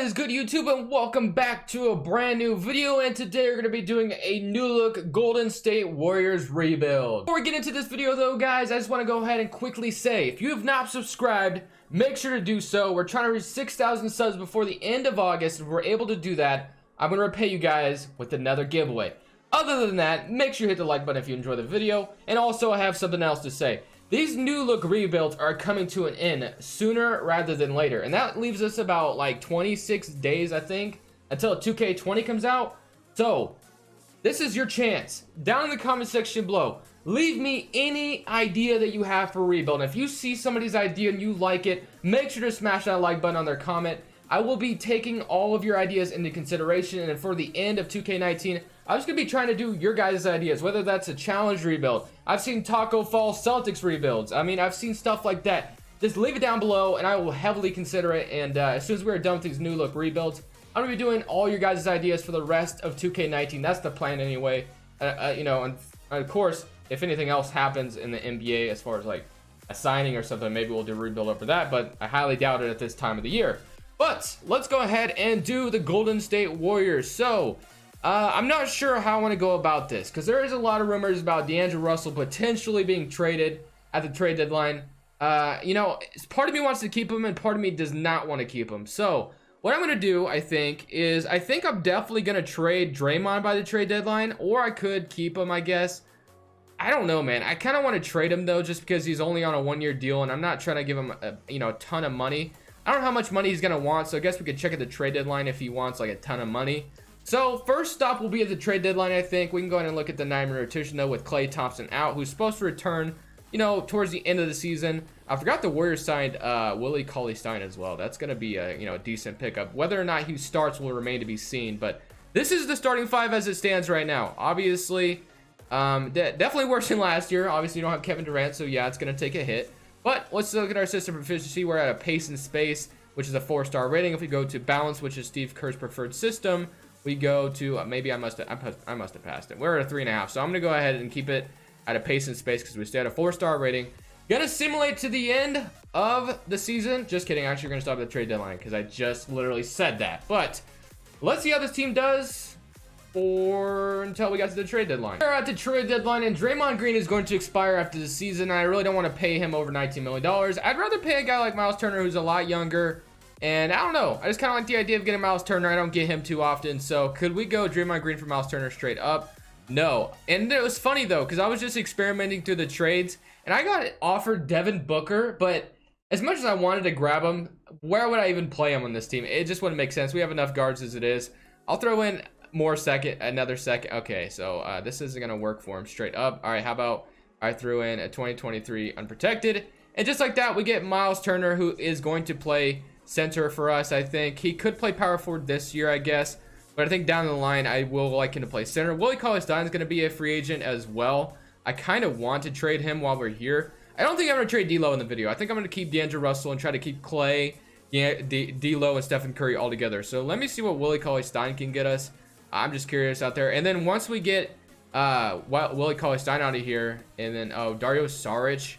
is good, YouTube, and welcome back to a brand new video. And today we're going to be doing a new look Golden State Warriors rebuild. Before we get into this video though, guys, I just want to go ahead and quickly say, if you have not subscribed, make sure to do so. We're trying to reach 6,000 subs before the end of August. If we're able to do that, I'm going to repay you guys with another giveaway. Other than that, make sure you hit the like button if you enjoy the video. And also, I have something else to say. These new look rebuilds are coming to an end sooner rather than later. And that leaves us about like 26 days, I think, until 2K20 comes out. So this is your chance. Down in the comment section below, leave me any idea that you have for rebuild. And if you see somebody's idea and you like it, make sure to smash that like button on their comment. I will be taking all of your ideas into consideration. And for the end of 2K19, I'm just going to be trying to do your guys' ideas, whether that's a challenge rebuild. I've seen Taco Fall Celtics rebuilds. I mean, I've seen stuff like that. Just leave it down below, and I will heavily consider it. And as soon as we're done with these new look rebuilds, I'm going to be doing all your guys' ideas for the rest of 2K19. That's the plan anyway. You know, and of course, if anything else happens in the NBA as far as like a signing or something, maybe we'll do a rebuild over that. But I highly doubt it at this time of the year. But let's go ahead and do the Golden State Warriors. So I'm not sure how I want to go about this, because there is a lot of rumors about D'Angelo Russell potentially being traded at the trade deadline. You know, part of me wants to keep him and part of me does not want to keep him. So what I'm going to do, I think I'm definitely going to trade Draymond by the trade deadline, or I could keep him, I guess. I don't know, man. I kind of want to trade him though, just because he's only on a one-year deal and I'm not trying to give him a ton of money. I don't know how much money he's going to want, so I guess we could check at the trade deadline if he wants like a ton of money. So first stop will be at the trade deadline, I think. We can go ahead and look at the 9-man rotation though, with Klay Thompson out, who's supposed to return, you know, towards the end of the season. I forgot the Warriors signed Willie Cauley-Stein as well. That's going to be a, you know, a decent pickup. Whether or not he starts will remain to be seen, but this is the starting five as it stands right now. Obviously, definitely worse than last year. Obviously, you don't have Kevin Durant, so yeah, it's going to take a hit. But let's look at our system proficiency. We're at a pace and space, which is a 4-star rating. If we go to balance, which is Steve Kerr's preferred system, we go to maybe I must have passed it. We're at a 3.5, so I'm gonna go ahead and keep it at a pace and space because we stay at a 4-star rating. Gonna simulate to the end of the season. Just kidding. Actually, we're gonna stop at the trade deadline because I just literally said that. But let's see how this team does until we got to the trade deadline. We're at the trade deadline, and Draymond Green is going to expire after the season. I really don't want to pay him over $19 million. I'd rather pay a guy like Miles Turner, who's a lot younger. And I don't know. I just kind of like the idea of getting Miles Turner. I don't get him too often. So could we go Draymond Green for Miles Turner straight up? No. And it was funny though, because I was just experimenting through the trades, and I got offered Devin Booker. But as much as I wanted to grab him, where would I even play him on this team? It just wouldn't make sense. We have enough guards as it is. I'll throw in another second. Okay, so this isn't gonna work for him straight up. All right, how about I threw in a 2023 unprotected, and just like that, we get Miles Turner, who is going to play center for us. I think he could play power forward this year, I guess, but I think down the line I will like him to play center. Willie Cauley-Stein is going to be a free agent as well. I kind of want to trade him while we're here. I don't think I'm going to trade D'Lo in the video. I think I'm going to keep D'Angelo Russell and try to keep Klay, D'Lo, and Stephen Curry all together. So let me see what Willie Cauley-Stein can get us. I'm just curious out there. And then once we get Willie Cauley-Stein out of here, and then Dario Saric,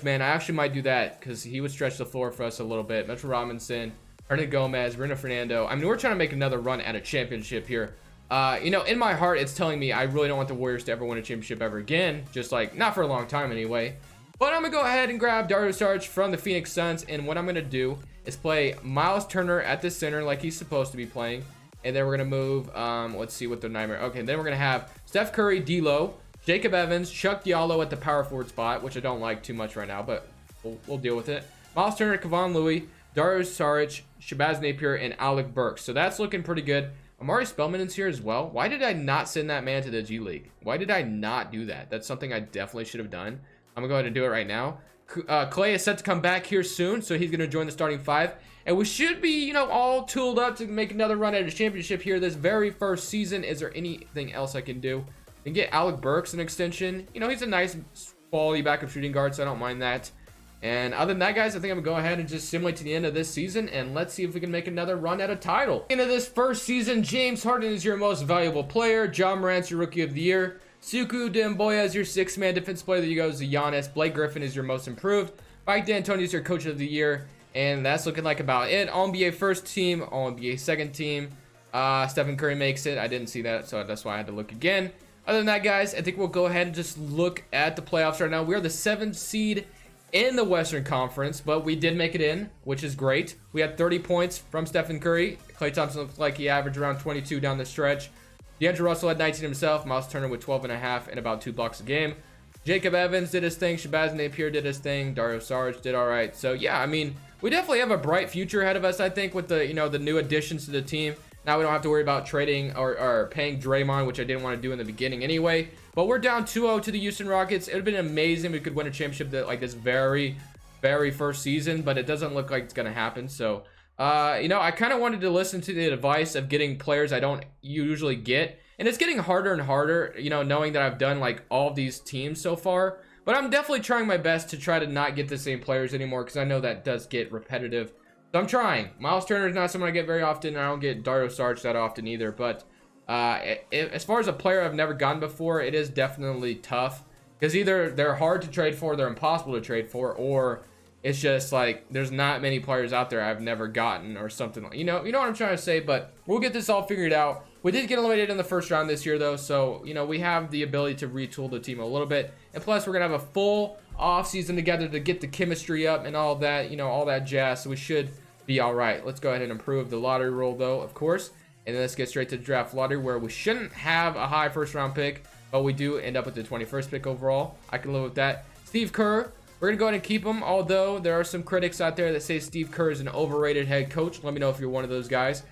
man, I actually might do that because he would stretch the floor for us a little bit. Mitchell Robinson, Hernan Gomez, Bruno Fernando. I mean, we're trying to make another run at a championship here. You know, in my heart, it's telling me I really don't want the Warriors to ever win a championship ever again. Just like, not for a long time anyway. But I'm going to go ahead and grab Dario Saric from the Phoenix Suns. And what I'm going to do is play Miles Turner at the center like he's supposed to be playing. And then we're going to move, let's see what the nightmare. Okay, then we're going to have Steph Curry, D'Lo, Jacob Evans, Chuck Diallo at the power forward spot, which I don't like too much right now, but we'll deal with it. Miles Turner, Kevon Louis, Dario Saric, Shabazz Napier, and Alec Burks. So that's looking pretty good. Amari Spellman is here as well. Why did I not send that man to the G League? Why did I not do that? That's something I definitely should have done. I'm going to go ahead and do it right now. Klay is set to come back here soon, so he's going to join the starting five. And we should be, you know, all tooled up to make another run at a championship here this very first season. Is there anything else I can do? And get Alec Burks an extension. You know, he's a nice quality backup shooting guard, so I don't mind that. And other than that, guys, I think I'm gonna go ahead and just simulate to the end of this season, and let's see if we can make another run at a title. Into this first season, James Harden is your most valuable player. Ja Morant's your rookie of the year. Suku Demboya is your 6-man defense player. There you go, Giannis. Blake Griffin is your most improved. Mike D'Antoni is your coach of the year. And that's looking like about it. All-NBA first team, All-NBA second team. Stephen Curry makes it. I didn't see that, so that's why I had to look again. Other than that, guys, I think we'll go ahead and just look at the playoffs right now. We are the 7th seed in the Western Conference, but we did make it in, which is great. We had 30 points from Stephen Curry. Klay Thompson looked like he averaged around 22 down the stretch. D'Angelo Russell had 19 himself. Miles Turner with 12.5 and about 2 blocks a game. Jacob Evans did his thing. Shabazz Napier did his thing. Dario Saric did all right. So, yeah, I mean, we definitely have a bright future ahead of us, I think, with the, the new additions to the team. Now we don't have to worry about trading or paying Draymond, which I didn't want to do in the beginning anyway. But we're down 2-0 to the Houston Rockets. It would have been amazing. We could win a championship like this very, very first season, but it doesn't look like it's going to happen. So, I kind of wanted to listen to the advice of getting players I don't usually get. And it's getting harder and harder, knowing that I've done like all of these teams so far. But I'm definitely trying my best to try to not get the same players anymore, because I know that does get repetitive. So I'm trying. Miles Turner is not someone I get very often. I don't get Dario Saric that often either. But as far as a player I've never gotten before, it is definitely tough. Because either they're hard to trade for, they're impossible to trade for, or it's just like there's not many players out there I've never gotten or something. You know what I'm trying to say. But we'll get this all figured out. We did get eliminated in the first round this year, though. So, we have the ability to retool the team a little bit. And plus, we're going to have a full offseason together to get the chemistry up and all that, all that jazz. So we should be all right. Let's go ahead and improve the lottery rule, though, of course. And then let's get straight to the draft lottery, where we shouldn't have a high first-round pick, but we do end up with the 21st pick overall. I can live with that. Steve Kerr, we're going to go ahead and keep him, although there are some critics out there that say Steve Kerr is an overrated head coach. Let me know if you're one of those guys.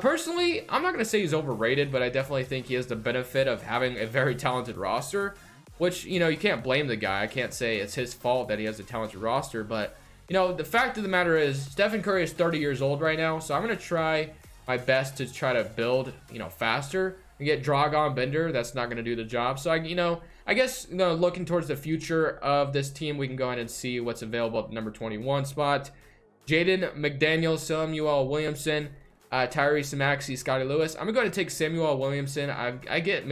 Personally, I'm not going to say he's overrated, but I definitely think he has the benefit of having a very talented roster, which, you can't blame the guy. I can't say it's his fault that he has a talented roster, but, the fact of the matter is Stephen Curry is 30 years old right now, so I'm going to try my best to try to build, faster and get Dragon Bender. That's not going to do the job. So, I guess, looking towards the future of this team, we can go ahead and see what's available at the number 21 spot. Jaden McDaniels, Samuel Williamson, Tyrese Maxey, Scotty Lewis. I'm gonna go ahead and take Samuel Williamson. I get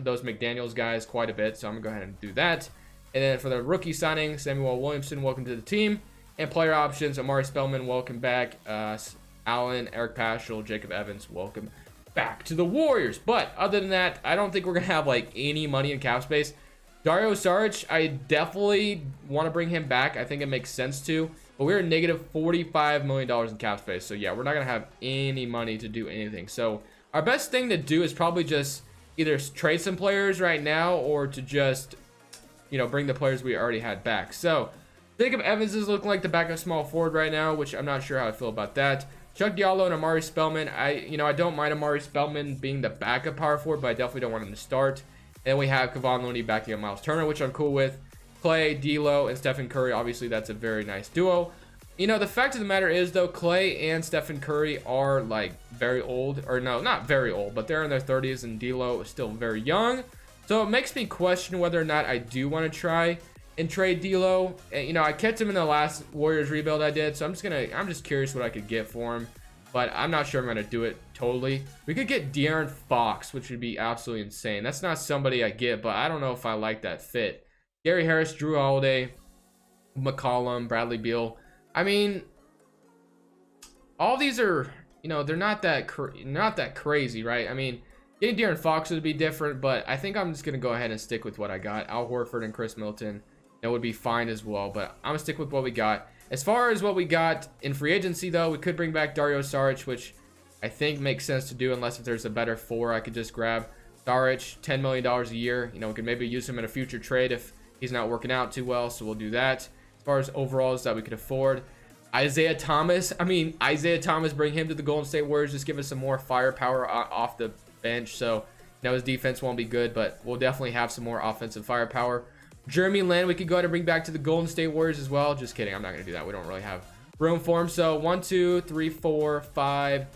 those McDaniels guys quite a bit, so I'm gonna go ahead and do that. And then for the rookie signing, Samuel Williamson, welcome to the team. And player options, Amari Spellman, welcome back. Allen, Eric Paschal, Jacob Evans, welcome back to the Warriors. But other than that, I don't think we're gonna have like any money in cap space. Dario Saric, I definitely want to bring him back. I think it makes sense to. But we're negative $45 million in cap space. So, yeah, we're not going to have any money to do anything. So, our best thing to do is probably just either trade some players right now or to just, bring the players we already had back. So, Jacob Evans is looking like the backup small forward right now, which I'm not sure how I feel about that. Chuck Diallo and Amari Spellman. I don't mind Amari Spellman being the backup power forward, but I definitely don't want him to start. And then we have Kevon Looney backing up Miles Turner, which I'm cool with. Klay, D'Lo, and Stephen Curry. Obviously, that's a very nice duo. The fact of the matter is, though, Klay and Stephen Curry are, like, very old. Or, no, not very old, but they're in their 30s, and D'Lo is still very young. So, it makes me question whether or not I do want to try and trade D'Lo. I kept him in the last Warriors rebuild I did, so I'm just curious what I could get for him. But I'm not sure I'm going to do it totally. We could get De'Aaron Fox, which would be absolutely insane. That's not somebody I get, but I don't know if I like that fit. Gary Harris, Drew Holiday, McCollum, Bradley Beal. I mean, all these are, they're not that crazy, right? I mean, getting De'Aaron Fox would be different, but I think I'm just going to go ahead and stick with what I got. Al Horford and Chris Middleton, that would be fine as well, but I'm going to stick with what we got. As far as what we got in free agency, though, we could bring back Dario Saric, which I think makes sense to do, unless if there's a better four I could just grab. Saric, $10 million a year. We could maybe use him in a future trade if he's not working out too well, so we'll do that. As far as overalls that we could afford, Isaiah Thomas, bring him to the Golden State Warriors, just give us some more firepower off the bench. So, his defense won't be good, but we'll definitely have some more offensive firepower. Jeremy Lin, we could go ahead and bring back to the Golden State Warriors as well. Just kidding, I'm not going to do that. We don't really have room for him. So, 1, 2, 3, 4, 5,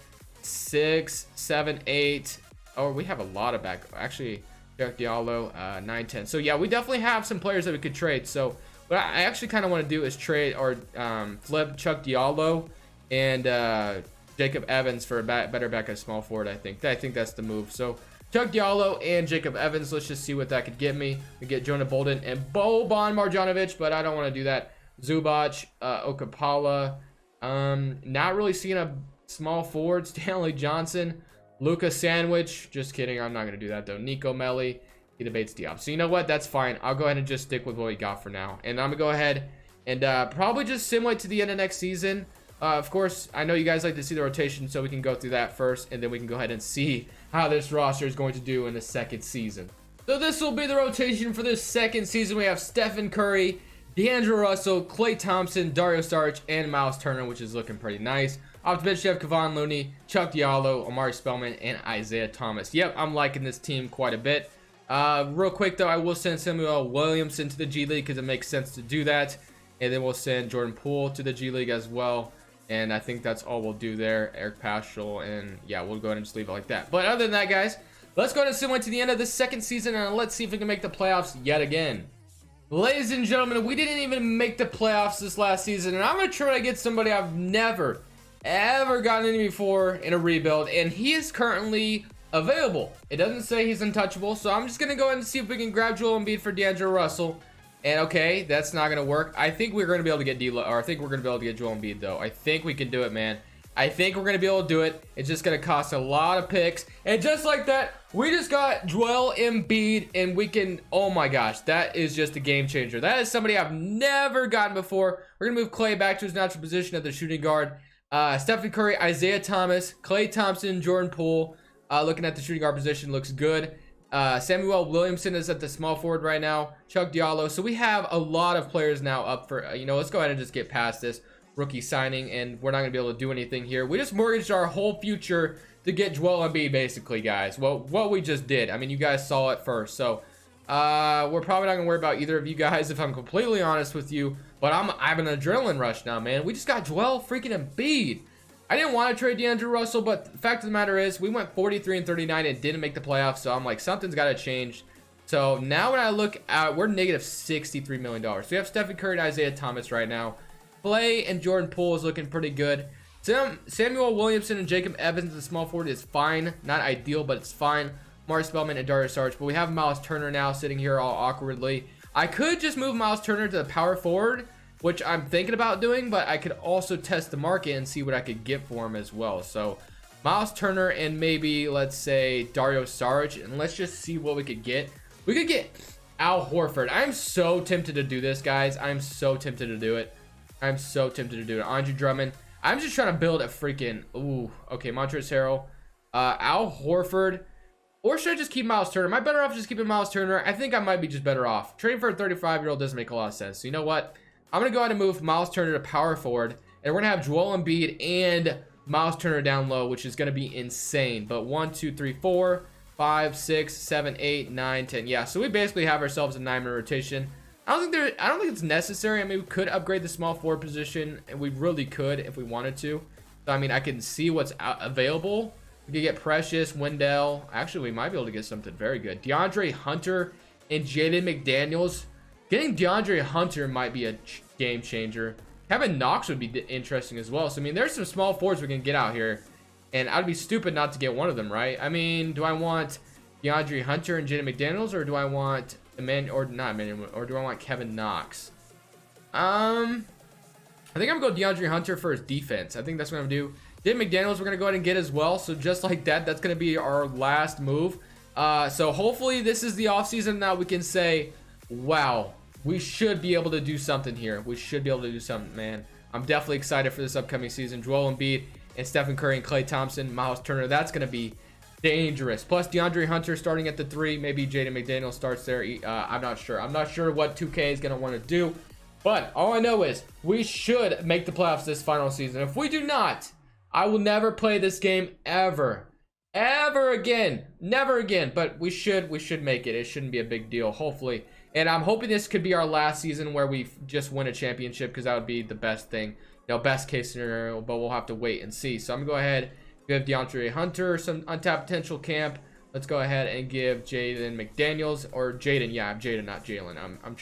6, 7, 8. Oh, we have a lot of back. Actually, Derek Diallo, 9, 10. So, yeah, we definitely have some players that we could trade. So, what I actually kind of want to do is trade or flip Chuck Diallo and Jacob Evans for a better backup small forward, I think. I think that's the move. So, Chuck Diallo and Jacob Evans. Let's just see what that could get me. We get Jonah Bolden and Boban Marjanovic, but I don't want to do that. Zubac, Okapala, Not really seeing a small forward. Stanley Johnson, Luka Sandwich. Just kidding. I'm not going to do that, though. Nico Melli. He debates Diop. So you know what? That's fine. I'll go ahead and just stick with what we got for now. And I'm going to go ahead and probably just simulate to the end of next season. Of course, I know you guys like to see the rotation, so we can go through that first. And then we can go ahead and see how this roster is going to do in the second season. So this will be the rotation for this second season. We have Stephen Curry, D'Angelo Russell, Klay Thompson, Dario Saric, and Miles Turner, which is looking pretty nice. Off the bench, you have Kevon Looney, Chuck Diallo, Omari Spellman, and Isaiah Thomas. Yep, I'm liking this team quite a bit. Real quick, though, I will send Samuel Williamson to the G League because it makes sense to do that. And then we'll send Jordan Poole to the G League as well. And I think that's all we'll do there. Eric Paschal, and yeah, we'll go ahead and just leave it like that. But other than that, guys, let's go ahead and simulate to the end of the second season, and let's see if we can make the playoffs yet again. Ladies and gentlemen, we didn't even make the playoffs this last season, and I'm going to try to get somebody I've never, ever gotten into before in a rebuild, and he is currently available. It doesn't say he's untouchable, so I'm just going to go ahead and see if we can grab Joel Embiid for D'Angelo Russell. And okay, that's not going to work. I think we're going to be able to get I think we're going to be able to get Joel Embiid, though. I think we can do it, man. I think we're going to be able to do it. It's just going to cost a lot of picks. And just like that, we just got Joel Embiid, and we can, oh my gosh, that is just a game changer. That is somebody I've never gotten before. We're going to move Klay back to his natural position at the shooting guard. Stephen Curry, Isaiah Thomas, Klay Thompson, Jordan Poole. Looking at the shooting guard position, looks good. Samuel Williamson is at the small forward right now. Chuck Diallo. So we have a lot of players now up for, let's go ahead and just get past this rookie signing, and we're not going to be able to do anything here. We just mortgaged our whole future to get Joel Embiid, basically, guys. Well, what we just did. I mean, you guys saw it first. So we're probably not going to worry about either of you guys, if I'm completely honest with you. But I have an adrenaline rush now, man. We just got Joel freaking Embiid. I didn't want to trade D'Angelo Russell, but the fact of the matter is we went 43-39 and didn't make the playoffs. So I'm like, something's got to change. So now when I look at, we're negative $63 million. So we have Stephen Curry and Isaiah Thomas right now. Klay and Jordan Poole is looking pretty good. Samuel Williamson and Jacob Evans, the small forward, is fine. Not ideal, but it's fine. Omari Spellman and Dario Saric. But we have Miles Turner now sitting here all awkwardly. I could just move Miles Turner to the power forward, which I'm thinking about doing, but I could also test the market and see what I could get for him as well. So Miles Turner and maybe, let's say, Dario Saric, and let's just see what we could get. We could get Al Horford. I'm so tempted to do this, guys. I'm so tempted to do it. I'm so tempted to do it. Andre Drummond. I'm just trying to build a freaking, ooh, okay, Montrezl Harrell, Al Horford, or should I just keep Miles Turner? Am I better off just keeping Miles Turner? I think I might be just better off. Trading for a 35-year-old doesn't make a lot of sense. So you know what? I'm going to go ahead and move Miles Turner to power forward, and we're going to have Joel Embiid and Miles Turner down low, which is going to be insane. But 1, 2, 3, 4, 5, 6, 7, 8, 9, 10. Yeah, so we basically have ourselves a 9-man rotation. I don't think it's necessary. I mean, we could upgrade the small forward position, and we really could if we wanted to. So, I mean, I can see what's available. We could get Precious, Wendell. Actually, we might be able to get something very good. DeAndre Hunter and Jaden McDaniels. Getting DeAndre Hunter might be a game changer. Kevin Knox would be interesting as well. So, I mean, there's some small forwards we can get out here. And I'd be stupid not to get one of them, right? I mean, do I want DeAndre Hunter and Jaden McDaniels, or do I want or do I want Kevin Knox? I think I'm going to go DeAndre Hunter for his defense. I think that's what I'm going to do. Jaden McDaniels we're going to go ahead and get as well. So just like that, that's going to be our last move. So hopefully this is the offseason that we can say, wow, we should be able to do something here. We should be able to do something, man. I'm definitely excited for this upcoming season. Joel Embiid and Stephen Curry and Klay Thompson, Miles Turner, that's going to be dangerous. Plus DeAndre Hunter starting at the 3. Maybe Jaden McDaniel starts there. I'm not sure. I'm not sure what 2K is going to want to do. But all I know is we should make the playoffs this final season. If we do not, I will never play this game ever. Ever again. Never again. But we should make it. It shouldn't be a big deal, hopefully. And I'm hoping this could be our last season where we just win a championship, because that would be the best thing. Best case scenario. But we'll have to wait and see. So I'm going to go ahead. Give DeAndre Hunter some untapped potential camp. Let's go ahead and give Jaden McDaniels, or Jaden. Yeah, I'm Jaden, not Jalen.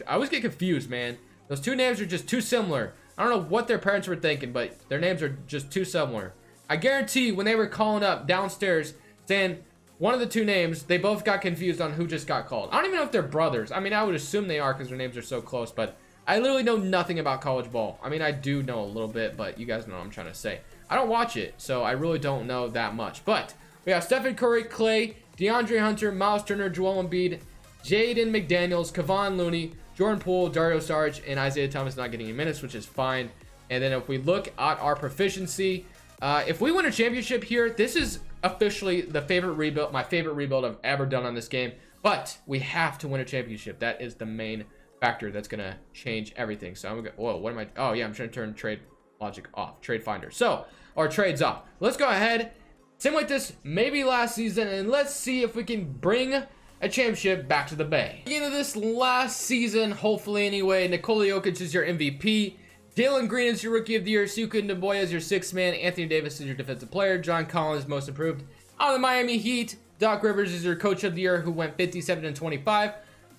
I always get confused, man. Those two names are just too similar. I don't know what their parents were thinking, but their names are just too similar. I guarantee when they were calling up downstairs saying one of the two names, they both got confused on who just got called. I don't even know if they're brothers. I mean, I would assume they are because their names are so close, but I literally know nothing about college ball. I mean, I do know a little bit, but you guys know what I'm trying to say. I don't watch it, so I really don't know that much. But we have Stephen Curry, Clay, DeAndre Hunter, Miles Turner, Joel Embiid, Jaden McDaniels, Kevon Looney, Jordan Poole, Dario Saric, and Isaiah Thomas not getting any minutes, which is fine. And then if we look at our proficiency, if we win a championship here, this is officially the favorite rebuild, my favorite rebuild I've ever done on this game. But we have to win a championship. That is the main factor that's going to change everything. So I'm going to, whoa, what am I? Oh, yeah, I'm trying to turn trade logic off, trade finder. So, or trades off. Let's go ahead, simulate this maybe last season, and let's see if we can bring a championship back to the Bay. Beginning of this last season, hopefully anyway, Nikola Jokic is your MVP. Jalen Green is your Rookie of the Year. Suka Naboya is your sixth man. Anthony Davis is your Defensive Player. John Collins, Most Improved. On the Miami Heat, Doc Rivers is your Coach of the Year, who went 57-25.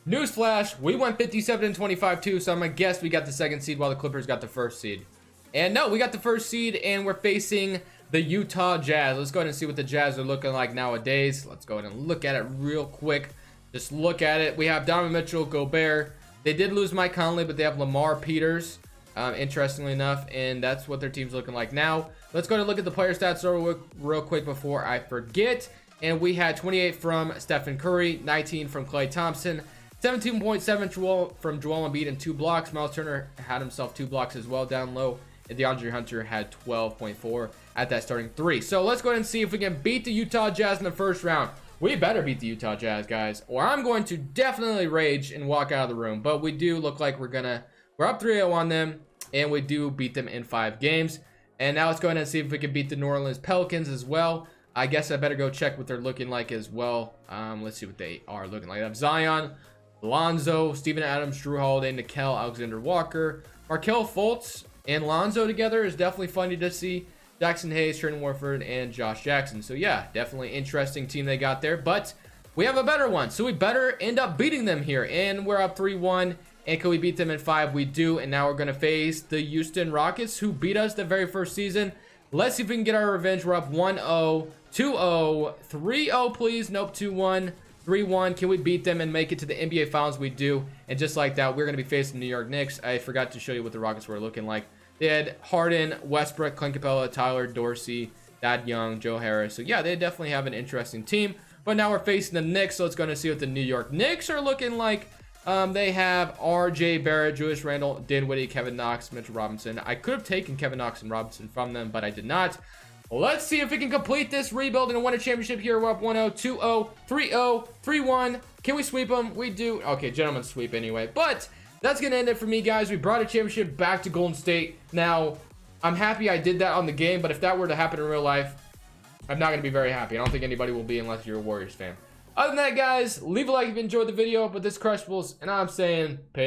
Newsflash, we went 57-25 too, so I'm gonna guess we got the second seed while the Clippers got the first seed. And no, we got the first seed, and we're facing the Utah Jazz. Let's go ahead and see what the Jazz are looking like nowadays. Let's go ahead and look at it real quick. Just look at it. We have Donovan Mitchell, Gobert. They did lose Mike Conley, but they have Lamar Peters, interestingly enough, and that's what their team's looking like now. Let's go ahead and look at the player stats real quick before I forget. And we had 28 from Stephen Curry, 19 from Klay Thompson, 17.7 from Joel Embiid and 2 blocks. Miles Turner had himself 2 blocks as well down low. And DeAndre Hunter had 12.4 at that starting 3. So let's go ahead and see if we can beat the Utah Jazz in the first round. We better beat the Utah Jazz, guys, or I'm going to definitely rage and walk out of the room. But we do look like we're up 3-0 on them, and we do beat them in 5 games. And now let's go ahead and see if we can beat the New Orleans Pelicans as well. I guess I better go check what they're looking like as well. Let's see what they are looking like. I have Zion, Lonzo, Steven Adams, Drew Holiday, Nickeil Alexander-Walker, Markelle Fultz, and Lonzo together is definitely funny to see. Jackson Hayes, Trent Warford, and Josh Jackson. So yeah, definitely interesting team they got there. But we have a better one, so we better end up beating them here. And we're up 3-1. And can we beat them in 5? We do. And now we're going to face the Houston Rockets, who beat us the very first season. Let's see if we can get our revenge. We're up 1-0, 2-0, 3-0, please. Nope, 2-1, 3-1. Can we beat them and make it to the NBA Finals? We do. And just like that, we're going to be facing the New York Knicks. I forgot to show you what the Rockets were looking like. They had Harden, Westbrook, Clint Capella, Tyler Dorsey, Thad Young, Joe Harris. So yeah, they definitely have an interesting team. But now we're facing the Knicks, so let's go and see what the New York Knicks are looking like. They have R.J. Barrett, Julius Randle, Dinwiddie, Kevin Knox, Mitchell Robinson. I could have taken Kevin Knox and Robinson from them, but I did not. Let's see if we can complete this rebuild and win a championship here. We're up 1-0, 2-0, 3-0, 3-1. Can we sweep them? We do. Okay, gentlemen sweep anyway. But that's going to end it for me, guys. We brought a championship back to Golden State. Now, I'm happy I did that on the game, but if that were to happen in real life, I'm not going to be very happy. I don't think anybody will be unless you're a Warriors fan. Other than that, guys, leave a like if you enjoyed the video. But this Crustables, and I'm saying peace.